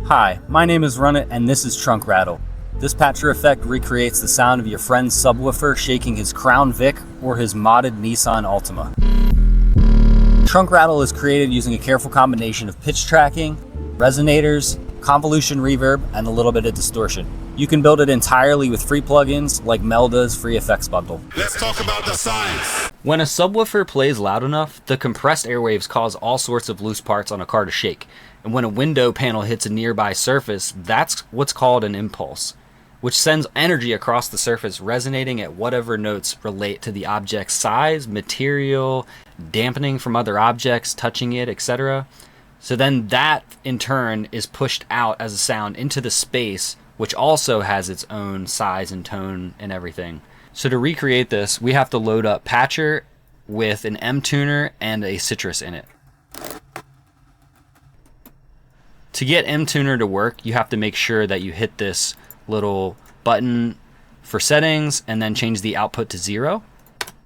Hi, my name is Run It, and this is Trunk Rattle. This patcher effect recreates the sound of your friend's subwoofer shaking his Crown Vic or his modded Nissan Altima. Trunk Rattle is created using a careful combination of pitch tracking, resonators, convolution reverb, and a little bit of distortion. You can build it entirely with free plugins like Melda's free effects bundle. Let's talk about the science. When a subwoofer plays loud enough, the compressed airwaves cause all sorts of loose parts on a car to shake. And when a window panel hits a nearby surface, that's what's called an impulse, which sends energy across the surface, resonating at whatever notes relate to the object's size, material, dampening from other objects, touching it, etc. So then that, in turn, is pushed out as a sound into the space, which also has its own size and tone and everything. So to recreate this, we have to load up Patcher with an M tuner and a citrus in it. To get M tuner to work, you have to make sure that you hit this little button for settings and then change the output to 0.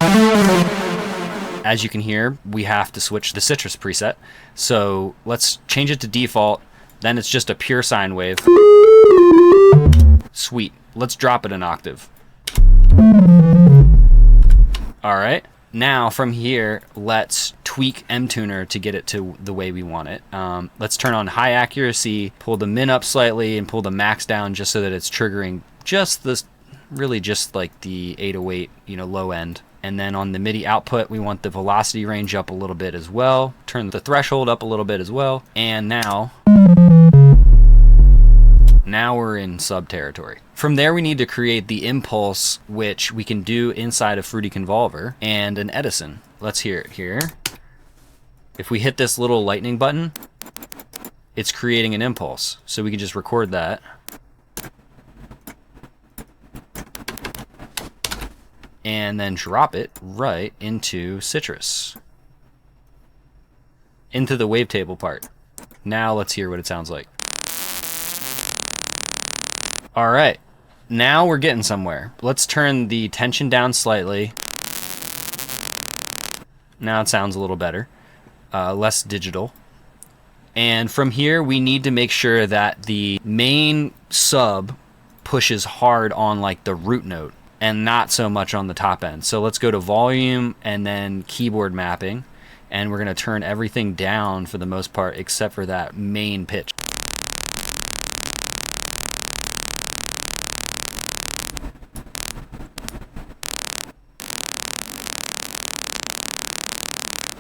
As you can hear, we have to switch the citrus preset. So let's change it to default. Then it's just a pure sine wave. Sweet. Let's drop it an octave. All right. Now from here, let's tweak M tuner to get it to the way we want it. Let's turn on high accuracy, pull the min up slightly, and pull the max down just so that it's triggering just this, really just like the 808, low end. And then on the MIDI output, we want the velocity range up a little bit as well. Turn the threshold up a little bit as well. And now we're in sub territory. From there, we need to create the impulse, which we can do inside of Fruity Convolver and an Edison. Let's hear it here. If we hit this little lightning button, it's creating an impulse. So we can just record that. And then drop it right into Citrus. Into the wavetable part. Now let's hear what it sounds like. All right, now we're getting somewhere. Let's turn the tension down slightly. Now it sounds a little better, less digital. And from here, we need to make sure that the main sub pushes hard on like the root note and not so much on the top end. So let's go to volume and then keyboard mapping. And we're gonna turn everything down for the most part, except for that main pitch.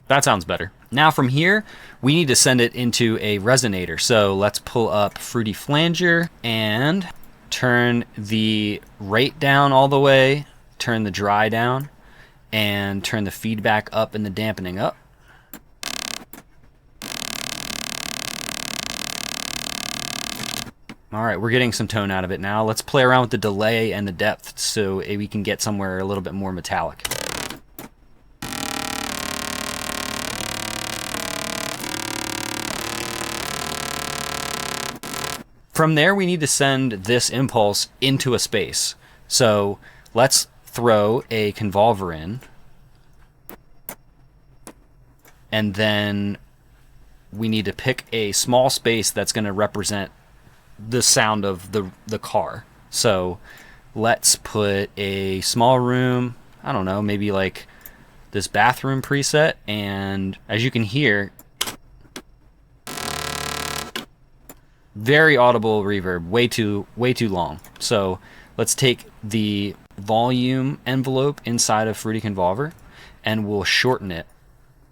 That sounds better. Now from here, we need to send it into a resonator. So let's pull up Fruity Flanger and turn the rate down all the way, turn the dry down, and turn the feedback up and the dampening up. All right, we're getting some tone out of it now. Let's play around with the delay and the depth so we can get somewhere a little bit more metallic. From there, we need to send this impulse into a space. So let's throw a convolver in. And then we need to pick a small space that's going to represent the sound of the car. So let's put a small room, I don't know, maybe like this bathroom preset. And as you can hear, very audible reverb, way too long. So let's take the volume envelope inside of Fruity Convolver and we'll shorten it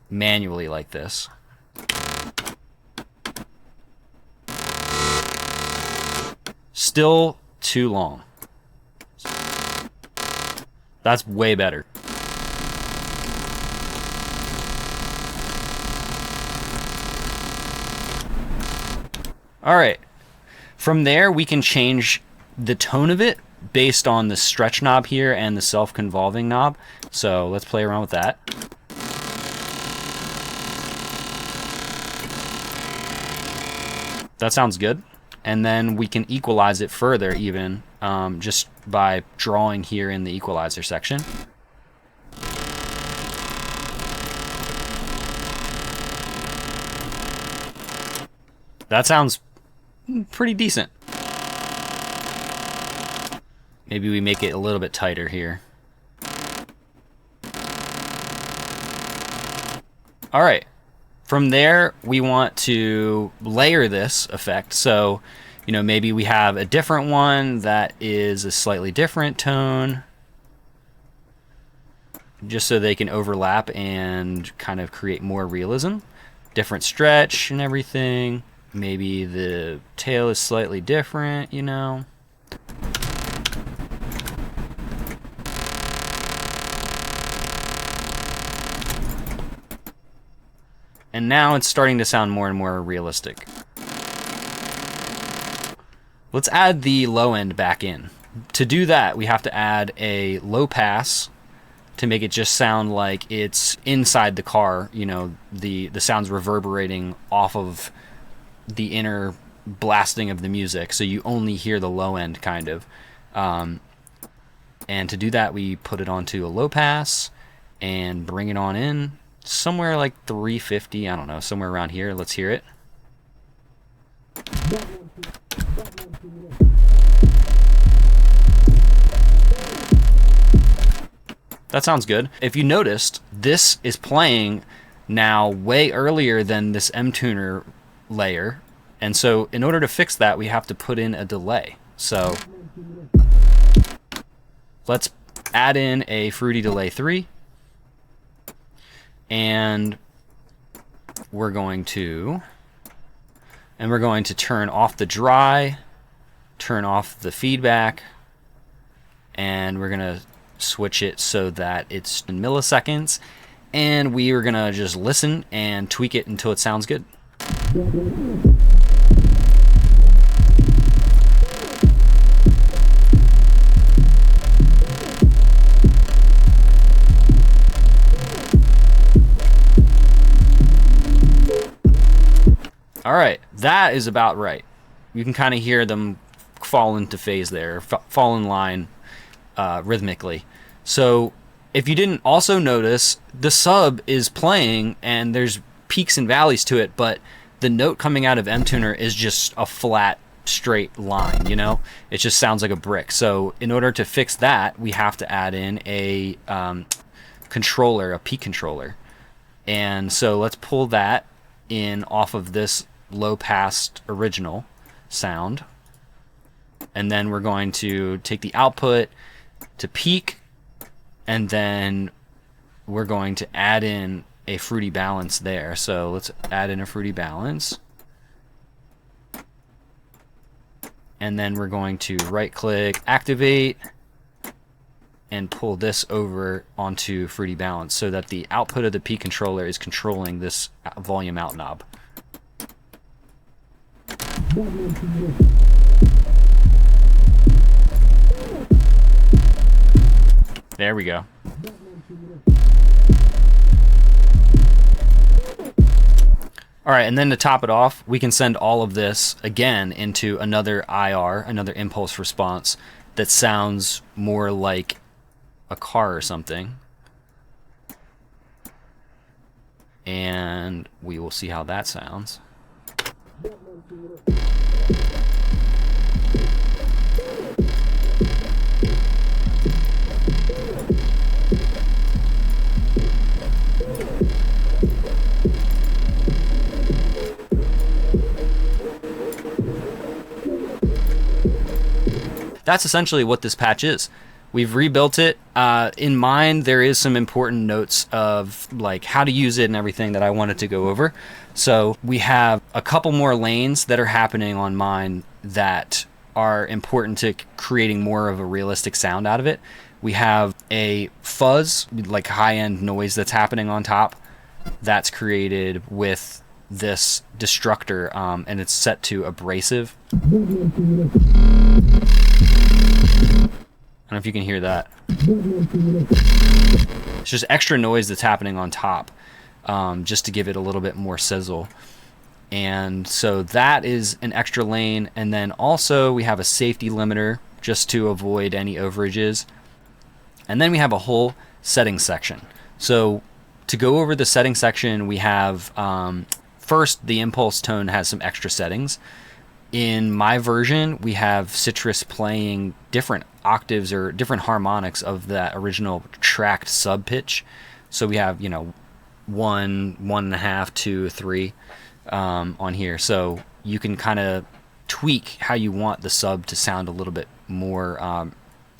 manually like this. Still too long. That's way better. All right, from there we can change the tone of it based on the stretch knob here and the self-convolving knob. So let's play around with that. That sounds good. And then we can equalize it further even just by drawing here in the equalizer section. That sounds pretty decent. Maybe we make it a little bit tighter here. All right. From there, we want to layer this effect. So, you know, maybe we have a different one that is a slightly different tone, just so they can overlap and kind of create more realism. Different stretch and everything. Maybe the tail is slightly different, you know. And now it's starting to sound more and more realistic. Let's add the low end back in. To do that, we have to add a low pass to make it just sound like it's inside the car, you know, the sound's reverberating off of the inner blasting of the music, so you only hear the low end kind of. And to do that, we put it onto a low pass and bring it on in somewhere like 350, I don't know, somewhere around here. Let's hear it. That sounds good. If you noticed, this is playing now way earlier than this M tuner layer, and so in order to fix that, we have to put in a delay. So let's add in a Fruity Delay 3, and we're going to turn off the dry, turn off the feedback, and we're gonna switch it so that it's in milliseconds, and we are gonna just listen and tweak it until it sounds good. All right, that is about right. You can kind of hear them fall into phase there, fall in line rhythmically. So if you didn't also notice, the sub is playing and there's peaks and valleys to it, but the note coming out of M tuner is just a flat, straight line, you know? It just sounds like a brick. So in order to fix that, we have to add in a controller, a peak controller. And so let's pull that in off of this low pass original sound, and then we're going to take the output to peak, and then we're going to add in a fruity balance there. So let's add in a fruity balance, and then we're going to right click, activate, and pull this over onto fruity balance so that the output of the peak controller is controlling this volume out knob. There we go. All right, and then to top it off, we can send all of this again into another IR, another impulse response that sounds more like a car or something. And we will see how that sounds. That's essentially what this patch is. We've rebuilt it. In mine, there is some important notes of like how to use it and everything that I wanted to go over. So we have a couple more lanes that are happening on mine that are important to creating more of a realistic sound out of it. We have a fuzz, like high-end noise that's happening on top. That's created with this destructor, and it's set to abrasive. I don't know if you can hear that. It's just extra noise that's happening on top, just to give it a little bit more sizzle. And so that is an extra lane. And then also we have a safety limiter just to avoid any overages. And then we have a whole settings section. So to go over the settings section, we have first, the impulse tone has some extra settings. In my version, we have Citrus playing different octaves or different harmonics of that original tracked sub pitch. So we have, 1, 1.5, 2, 3 on here. So you can kind of tweak how you want the sub to sound a little bit more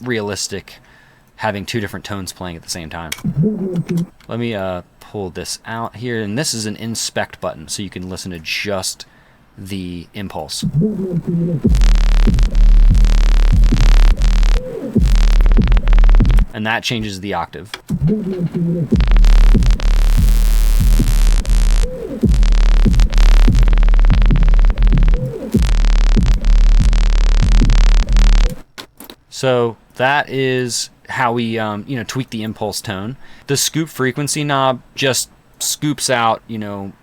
realistic, having two different tones playing at the same time. Let me pull this out here, and this is an inspect button, so you can listen to just the impulse. And that changes the octave. So that is how we tweak the impulse tone. The scoop frequency knob just scoops out,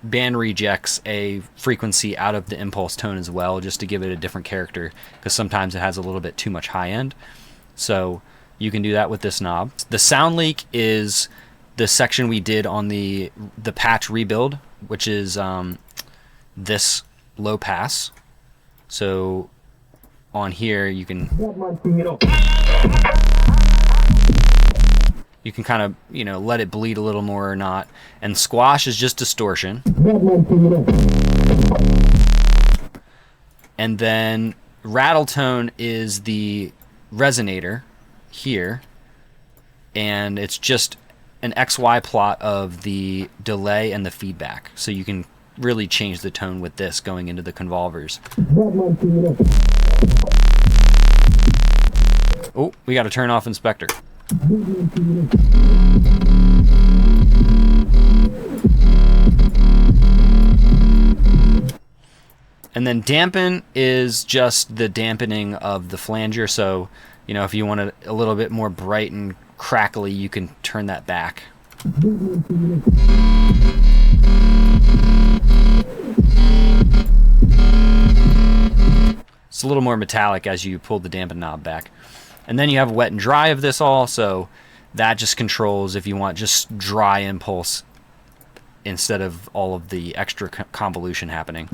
band rejects a frequency out of the impulse tone as well, just to give it a different character, because sometimes it has a little bit too much high end. So you can do that with this knob. The sound leak is the section we did on the patch rebuild, which is this low pass. So on here you can kind of, let it bleed a little more or not. And squash is just distortion. And then rattle tone is the resonator here. And it's just an XY plot of the delay and the feedback. So you can really change the tone with this going into the convolvers. Oh, we got to turn off Inspector. And then dampen is just the dampening of the flanger. So, if you want it a little bit more bright and crackly, you can turn that back. It's a little more metallic as you pull the dampen knob back. And then you have wet and dry of this all, so that just controls if you want just dry impulse instead of all of the extra convolution happening.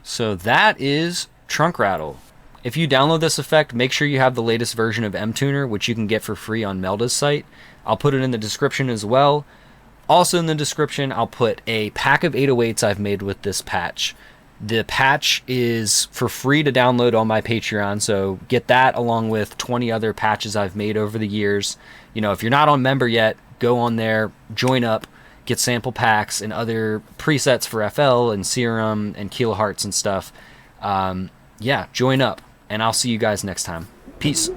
So that is Trunk Rattle. If you download this effect, make sure you have the latest version of mTuner, which you can get for free on Melda's site. I'll put it in the description as well. Also in the description, I'll put a pack of 808s I've made with this patch. The patch is for free to download on my Patreon, so get that along with 20 other patches I've made over the years. If you're not on member yet, go on there, join up, get sample packs and other presets for FL and Serum and kilohertz and stuff. Join up, and I'll see you guys next time. Peace.